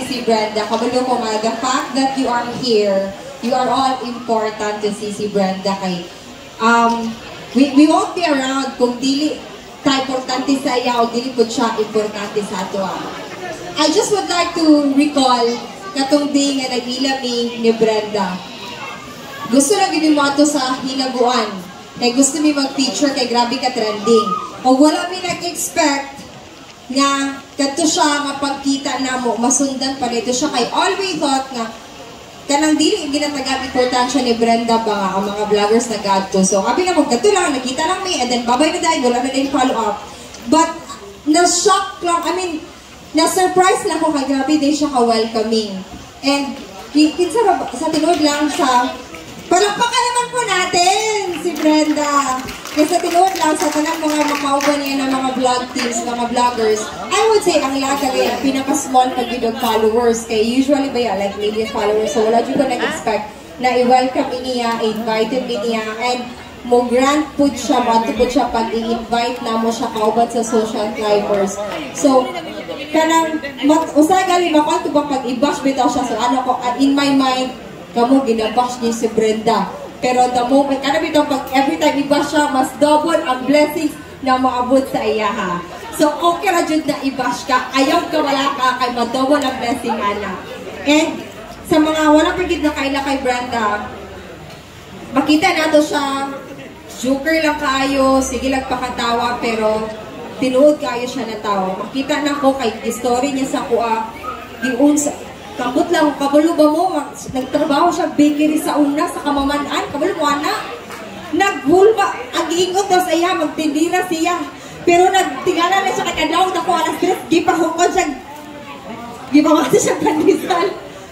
Sisi Brenda. Kabalo ko nga, the fact that you are here, you are all important to Sisi Brenda. Kay, we won't be around kung dili ta importante sa iya o dili po siya importante sa ato. I just would like to recall katong day nga nag-ila ni Brenda. Gusto lang gini mo ato sa hinaguan. Kay gusto mi mag-feature kay grabe ka trending. O wala mi nag-expect nga kadto siya nga pagkita namo masundan pa dito siya kay always thought nga kanang dili ginatagang importansya ni Brenda ba nga ang mga vloggers na gadto. So abi na mo kadto lang nakita lang mi and then babay na dahil wala na din follow up. But na-shock lang, I mean na-surprise lang ko kay grabe din siya ka-welcoming. And kinsa sa tinuod lang sa palakpakan naman po natin si Brenda. Kasi tinuod lang sa tanang mga makauban niya ng mga vlog teams, mga vloggers, I would say ang laga kaya pinaka-small pag-idog followers. Kaya usually ba yan, like million followers, so wala dyan ko nag-expect na i-welcome niya, i-invited niya, and mo grant po siya, mato po siya pag i-invite na mo siya kauban sa social climbers. So, kanang, usay gali, makanto ba pag i-bash bitaw siya, so ano ko, in my mind, kamo ginabash niya si Brenda. Pero the moment, ano bitaw pag every time i-bash siya, mas double ang blessings na maabot sa iya ha. So, okay na dyan na i-bash ka, ayaw ka wala ka, kay ma-double ang blessing ana. And, sa mga walang pagkid na kaila kay Brenda, makita nato siya, joker lang kayo, sige lang pakatawa, pero tinuod kayo siya na tao. Makita na ko kay story niya sa kuha, giunsa, kabut lang, kabalo ba mo, nagtrabaho siya bakery sa una, sa kamamanaan, kabalo mo anak, naghulma, ag-iingot daw sa iya, magtindira siya, pero nagtingala na siya, nakadawad ako alas 3, gipahukod siya, gipamati siya pandisal.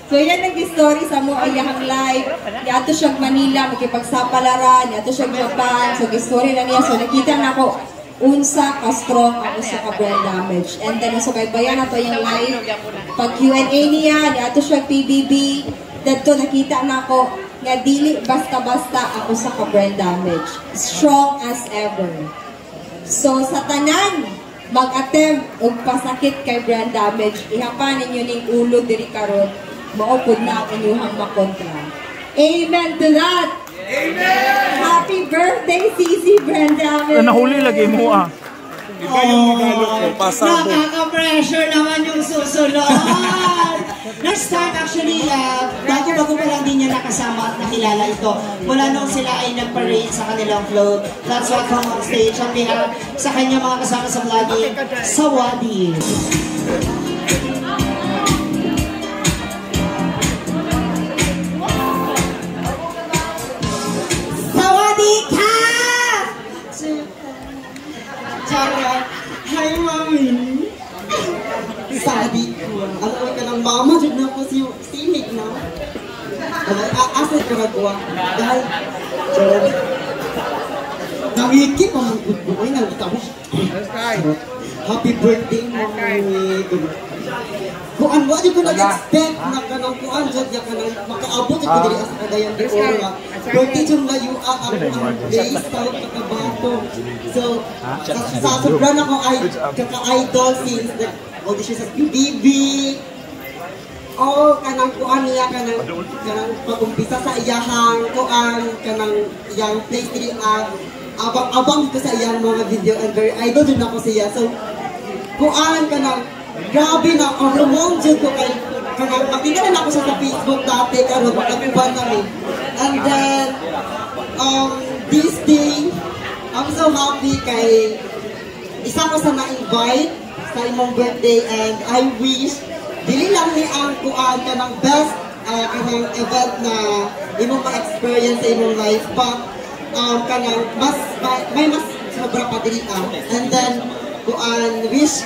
So yan nag-story sa mo ayahang live, niato siya Manila, makipagsapalaran, niato siya Japan, so story na niya, so nakita na ako, unsa ka-strong ako sa ka-brain damage. And then, subaybayan na to yung live. Pag Q&A niya, niato siya PBB, dito nakita na ako, nga dili basta-basta ako sa ka-brain damage. Strong as ever. So, sa tanan, mag-attempt og pasakit kay brain damage, ihapan ninyo ning ulo diri karon, maupod na ang inyong makontra. Amen to that! Amen! Happy birthday, Sisi Brenda! Nahuli lagi mo ah. Iba yung Tagalog ko, pasabog. Nakaka-pressure naman yung susunod! Nag-start actually, bago-bago pa lang din niya nakasama at nakilala ito. Mula nung sila ay nag-parade sa kanilang float. That's what come on stage. Ang behalf sa kanya mga kasama sa vlogging, Sawadi. Hi, Mami! Sabi ko, alam ka ng mama, dyan na po si Simig na. Asal ko nagawa. Dahil, nangikip ang good boy, nangitawag. Happy birthday, Mami! Kuan mo, di ko nag-expect na kanang kuan dyan, ya kanang makaabot ito dili sa kadayan di ora. Birthday dyan layo ang days tawag kakabato. So, sa sobrang ako ay kaka-idol since the audition sa QBB. Oh, kanang kuan niya, kanang pag-umpisa sa iyahang kuan, kanang iyang place dili abang ko sa iyang mga video and very idol din ako siya. So, kuan kanang grabe na, ang lumong dyan ko kay, makita na ako sa Facebook dati, karon makaguban namin. And then, this day, I'm so happy kay, isa ko sa na-invite sa imong birthday and I wish, dili lang ni ang kuan ka ng best kanang event na imong ma-experience sa imong life, but kanang may mas sobra pa dili and then, kuan, wish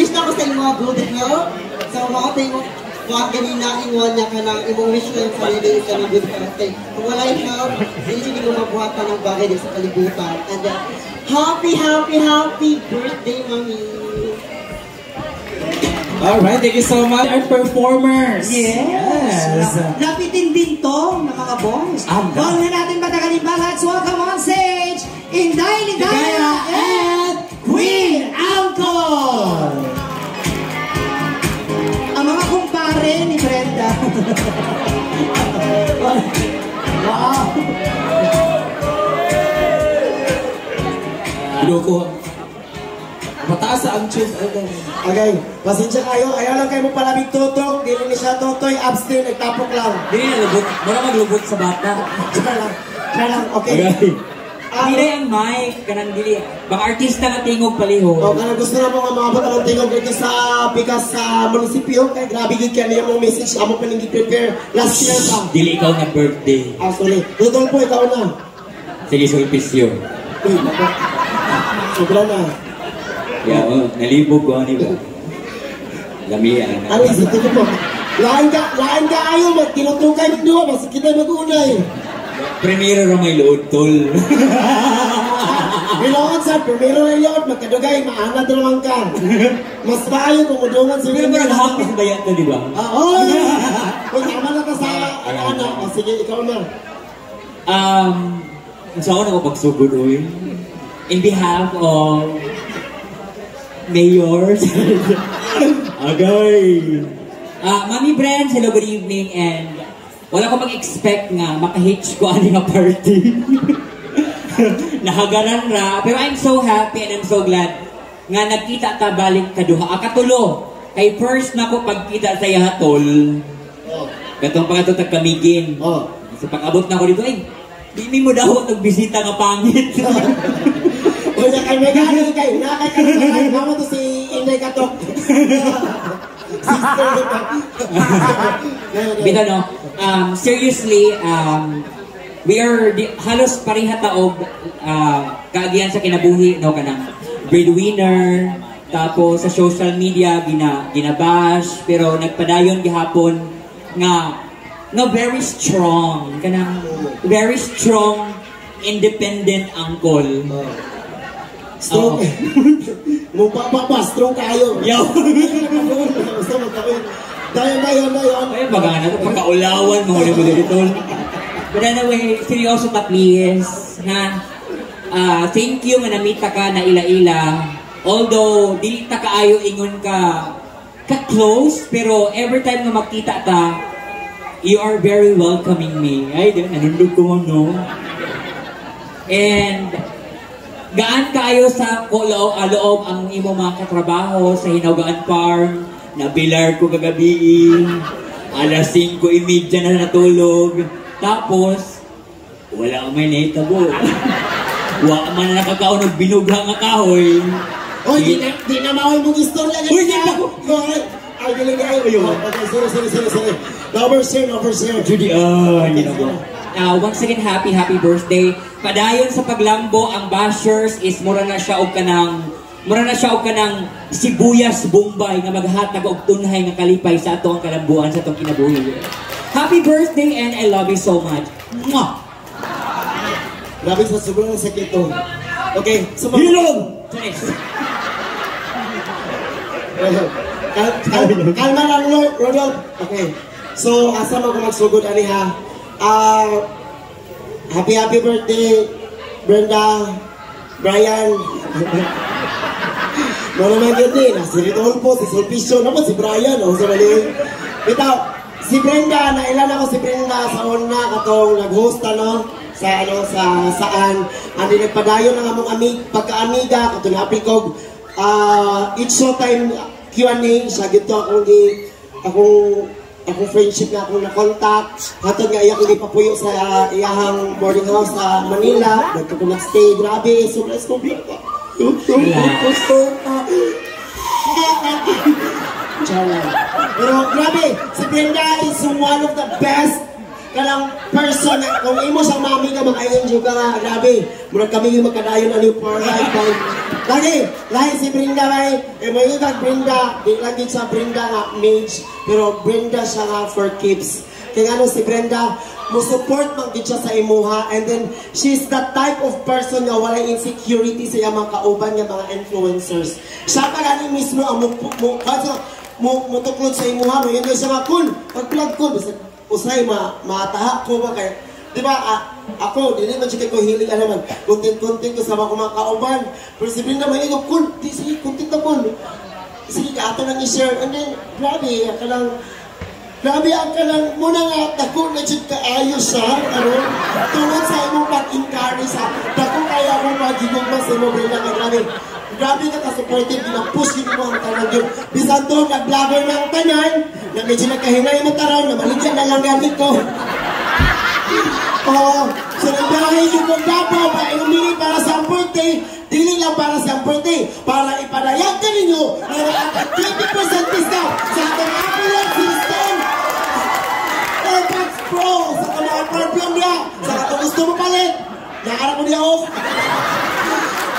na ko sa mga good health. So, makatay mo, wag ganina ingon niya ka ng imong wish lang sa sarili sa mga good health. Kung wala yung health, hindi mo mabuhatan ng bagay din sa kalibutan. And then, happy birthday, Mami! Alright, thank you so much. Our performers. Yes. Lapitin din to ng mga boys. Huwag na natin patagalin pa. Let's welcome on stage, Inday Ligaya and Queen Angkol. Ang mga Wow! Loko. Mataas ang tune. Okay, pasensya kayo. Ayaw lang kayo mo palamig tutok. Dili ni siya tutoy, abstain, nagtapok lang. Dili na lubot. Mura maglubot sa bata. Try lang, okay. Dili ang mic, kanang dili. Baka artista na tingog paliho. O, kanang gusto na mo nga maabot ang tingog dito sa bigas sa munisipyo. Kaya grabe yun kaya niya mong message. Amo pa nang prepare last year pa. Dili ikaw na birthday. Ah, sorry. Tutol po, ikaw na. Sige, sulpisyo. Uy, sobra na. Yeah, nalibog ko ano ba? Lamian. Ano isa ito po? Lain ka ayaw, tinutungkay ng duwa, basta kita mag-unay. Primero ra may load, tol. Bilangan sa primero na yun, magkadugay, maanad naman ka. Mas maayo kung udungan sa Pero parang happy ba yan to, di ba? Oy! Kung tama na ka sa anak, sige, ikaw na. Saan ako pagsugod, oy? In behalf of Mayor Agay. Mami Brand, hello, good evening, and wala ko mag-expect nga maka-hitch ko ani nga party. Nahagaran ra, pero I'm so happy and I'm so glad nga nagkita ta balik kaduha. Katulo, kay first na ko pagkita sa yahatol. Katong pangatong tagkamigin. So pag-abot na ko dito, ay, di mo daw nagbisita nga pangit. Uy, nakay kayo, nakay mama to si Inday Katok. Bito no, seriously, we are halos pareha taog kaagian sa kinabuhi no kanang breadwinner, tapos sa social media ginabash, pero nagpadayon gihapon nga very strong kanang very strong independent uncle. Strong. Strong kayo. Yo. Dayon. Ay, baga na ito, pagkaulawan mo ulit dito. But anyway, seryoso ta please, ha? Thank you nga namita ka na ila-ila. Although, dili ta kaayo ingon ka-close, pero every time nga makita ta, you are very welcoming me. Ay, nanundog ko no? And, gaan kayo sa loob ang imo mga katrabaho sa Hinaugaan Farm, nabilar ko kagabi, alas 5:30 na natulog, tapos, wala ang may naitabo. Wala man na nakakaon ng binugha nga kahoy. Oy, di na maway mong istorya ganyan. Uy, di pa ko. Ay, galing kayo. Okay, sorry. Overshare. Judy, once again, happy birthday. Padayon sa paglambo, ang bashers is mura na siya og kanang sibuyas Bombay nga maghatag og tunhay nga kalipay sa atong kalambuan sa atong kinabuhi. Happy birthday and I love you so much. Mwah! Grabe sa sobrang sakit to. Okay, so Hilong! Kalma lang, Rodolph. Okay. So, asa mo kung magsugod, ani ha? Happy birthday, Brenda, Brian. Mo naman yun din, si Ridolfo, si Sulpicio, naman si Brian, o sa mali. Ito, si Brenda, nailan ako si Brenda sa una, katong nag-host, saan. Hindi nagpadayon ng among pagka-amiga, katong napikog, each showtime Q&A, siya gito akong friendship na akong na-contact. Hatod nga iyak hindi papuyo sa iyahang boarding house sa Manila. Nagkako nag-stay, grabe, sobrang sobrang ka. Pero grabe, si Brenda is one of the best kalang person na kung imo sa mami ka mag-i-enjoy ka nga, grabe. Murag kami yung magkadayon na yung for life. Lahi si Brenda may may kag Brenda, di lagi sa Brenda nga mage, pero Brenda siya nga for keeps. Kaya ano si Brenda, mo support man gid siya sa imuha, and then she's the type of person nga wala insecurity sa iyang mga kauban nga mga influencers. Siya pa gani mismo ang mo tuklod sa imuha mo, yun siya nga kun, pag-plug ko, usay mataha ko ba kay di ba ako dili man siya ko hilig naman content ko sa mga kauban, pero si Brenda may ito kun di sige content na kun sige ka ato nang i-share, and then grabe kalang Grabe ang kanang muna nga, dako na dyan kaayos sa, ano, tungod sa imong pag-encourage sa, dako kaya mo magigugmas sa mo, Brenda, ka grabe. Grabe ka ka-supportive, ginapus yun mo ang tanan yun. Bisan doon, nag-vlogger na ang tanan, na medyo nagkahinay mo taran, na maligyan na lang gamit ko. Oo, so nagdahin yung kong dapo, pa-ilumini para sa birthday, dili lang para sa birthday, para ipadayag ka ninyo, na 20% discount sa ating Apple system. AirPods Pro, sa mga perfume niya, sa katong gusto mo palit, nakarap mo niya off.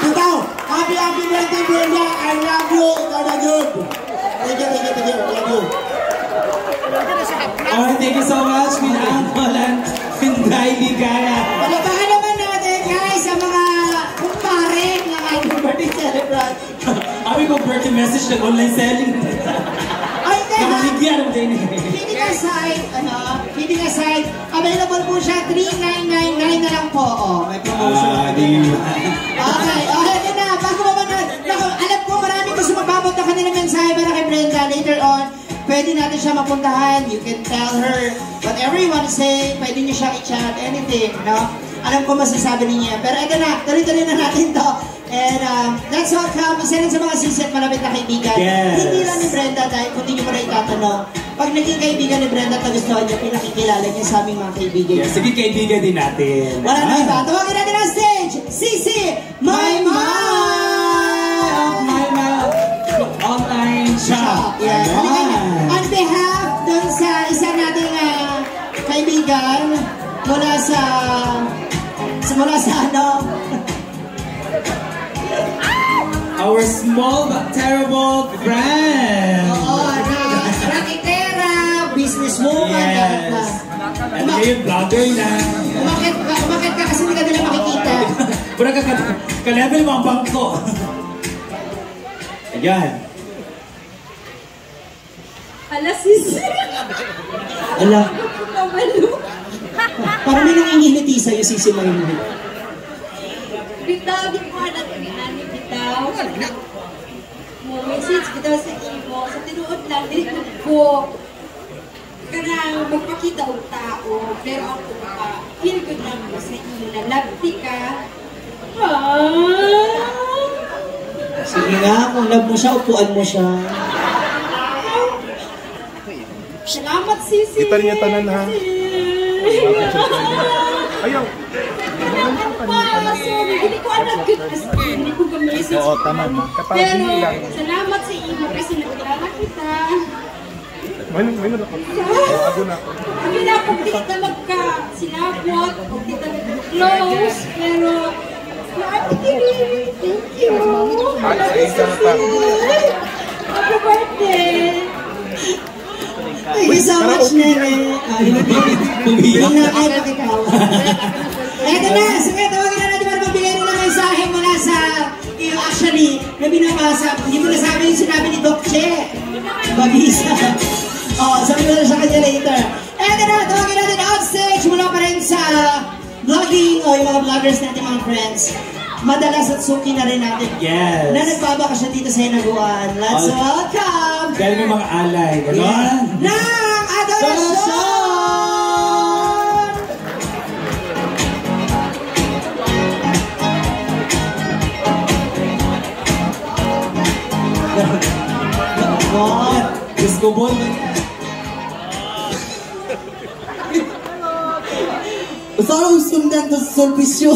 Tutaw, happy birthday, Brenda, I love you, ikaw na good. Thank you, I love you. Alright, thank you so much, Minamol and Pinday Ligaya. Palabahan naman natin guys sa mga kumpare ng ating birthday celebrant. Abi ko birthday message ng online selling. Ay, Nakaligyan mo din. Kidding aside, available po siya, 3,999 na lang po. Oh, may promotion. Okay, ito na, bago ba alam ko maraming gusto magbabot na kanilang mensahe para kay Brenda later on. Pwede natin siya mapuntahan, you can tell her whatever you want to say, pwede niyo siya i-chat, anything, no? Alam ko masasabi niya. Pero ito na, tuloy-tuloy na natin to. And let's welcome, isa rin sa mga sisi at malapit na kaibigan. Yes. Hindi lang ni Brenda dahil kung hindi niyo mo na itatanong, pag naging kaibigan ni Brenda, tagustuhan niya, pinakikilala niya sa aming mga kaibigan. Yes, sige kaibigan din natin. Wala na iba. Tawagin natin ang stage, Sisi Online shop. Yes. On behalf dun sa isa nating kaibigan mula sa Our small but terrible brand. Oo, rakitera, businesswoman. Yes. At ngayon, vlogger na. Umakit ka kasi hindi ka nila makikita. Pura ka-level mo ang bangko. Ayan. Ala, sis. Ala, Pabalo. parang may nangingiliti sa'yo, Sisi Maymay. Bitaw, di ko anak ni Ani, bitaw. Message bitaw sa imo. Sa tinuod lang, dito ko. Kanang magpakita og tao. Pero ako feel good lang mo sa imo na labti ka. Sige nga, kung love mo siya, upuan mo siya. Salamat, Sisi. Kita niya tanan ha. Ayaw. Hindi ko alam good as hindi ko ka-message. Oo, tama na. Pero salamat sa imo kasi nagkilala kita. May na ako. Ako na ako. Kami na kung di kita magka-sinabot, kung di kita mag-close, pero thank you. Ay, sa isa na pa. Happy birthday. Thank you so much, Nene. Hindi na kayo pakikaw. Eto na, sige, tawagin na natin para magbigay nila ng mensahe mula sa iyo. Actually, na binabasa, hindi mo nasabi yung sinabi ni Doc Che. Mag-isa. Sabi ko na siya kanya later. Eto na, tawagin natin on stage mula pa rin sa vlogging o yung mga vloggers natin, mga friends. Madalas at suki na rin natin. Yes. Na nagbaba ka siya dito sa Hinaguan. Let's welcome! Dahil may mga alay. Ganon. Nang Adorasyon! Disco ball. Gusto ko lang sundan to sa servisyo.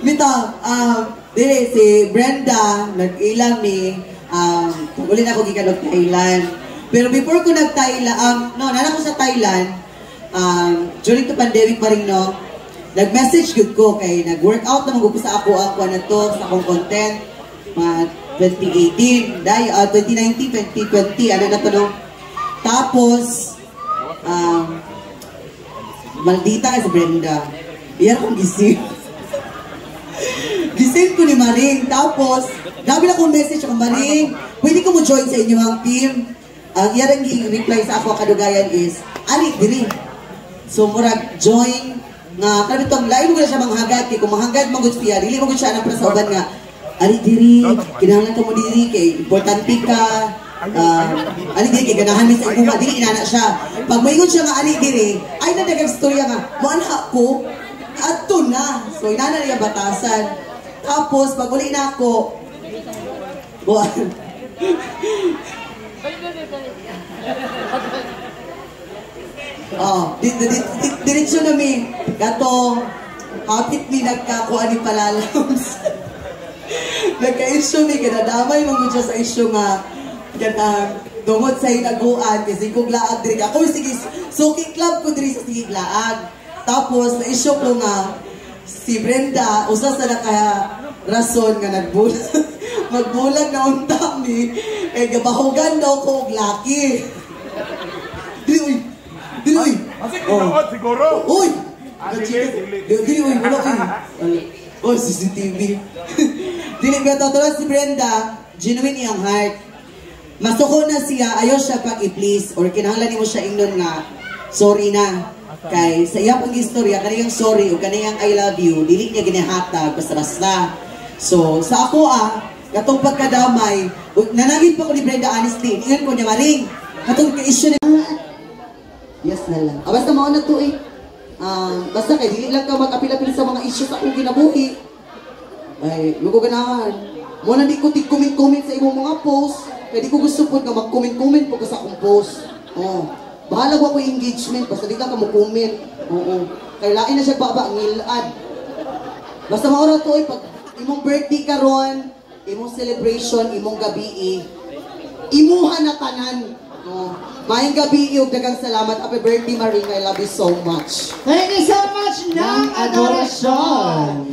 Bito, dili si Brenda, nag-ilang ni, uli na ako gikalog Thailand. Pero before ko nag-Thailand, nana ko sa Thailand, during the pandemic pa rin, no, nag-message good ko kay nag-workout naman ko sa ako na to, sa akong content, 2018, 2019, 2020, ano na to, no? Tapos, maldita ka sa Brenda. Iyan akong gising. Gising ko ni Maring. Tapos, gabi na akong message ako, Maring, pwede ko mo join sa inyo ang team. Ang iyan ang reply sa ako kadugayan is, Ali, diri. So, murag join nga, karami itong lain ko na siya manghagad. Kaya kung manghagad, magod siya. Dili magod siya ng prasoban nga, Ali, diri. Kinahanglan ka mo diri. Kaya importante ka. ani diri kay ganahan mi sa iguha dili inana siya. Pag moingon siya nga ani diri, ay na dagang istorya nga, mo anak ko adto na. So inana niya batasan. Tapos pag uli na ako, buwan. Oh, diretsyo na mi. Gato, hapit mi nagkakuha ni Palalams. Nagka-issue mi, ganadamay mo siya sa issue nga, ganang, dungod sa hinaguan, kasi kung laag diri. Ako sige, suki club ko diri sa sige laag. Tapos, na-issue ko nga, si Brenda, usa sa naka-rason nga nagbulag. Magbulag na unta mi, eh gabahugan daw ko og laki. Dili, uy. Masig tinood siguro. Uy! Dili, uy, wala Oh, CCTV. Dili ka totoo si Brenda, genuine iyang heart. Masuko na siya, ayaw siya pag-i-please or kinahanglan mo siya ingnon nga, sorry na. Kay sa iya pang istorya, kaniyang sorry o kaniyang I love you, dili niya ginahatag, basta-basta. So, sa ako katong pagkadamay, nanagin pa ko ni Brenda honestly, ingan ko niya maring. Katong ka-issue na, yes na lang. Basta mauna to eh. Basta kay dili lang ka mag-apil-apil sa mga issue sa akong ginabuhi. Ay, lugo ganahan. Muna di ko tig-comment sa imong mga post. Kaya di ko gusto po nga mag-comment po ka sa akong post. Oh. Bahala ko ako engagement. Basta di lang ka mag-comment. Oo. Kaya lain na siya baba, ngilad. Basta maura to eh. Pag imong birthday karon, imong celebration, imong gabi imuha na tanan. Oh. Mayang gabi, iyog dagang salamat. Happy birthday, Maring. I love you so much. Thank you so much ng adorasyon.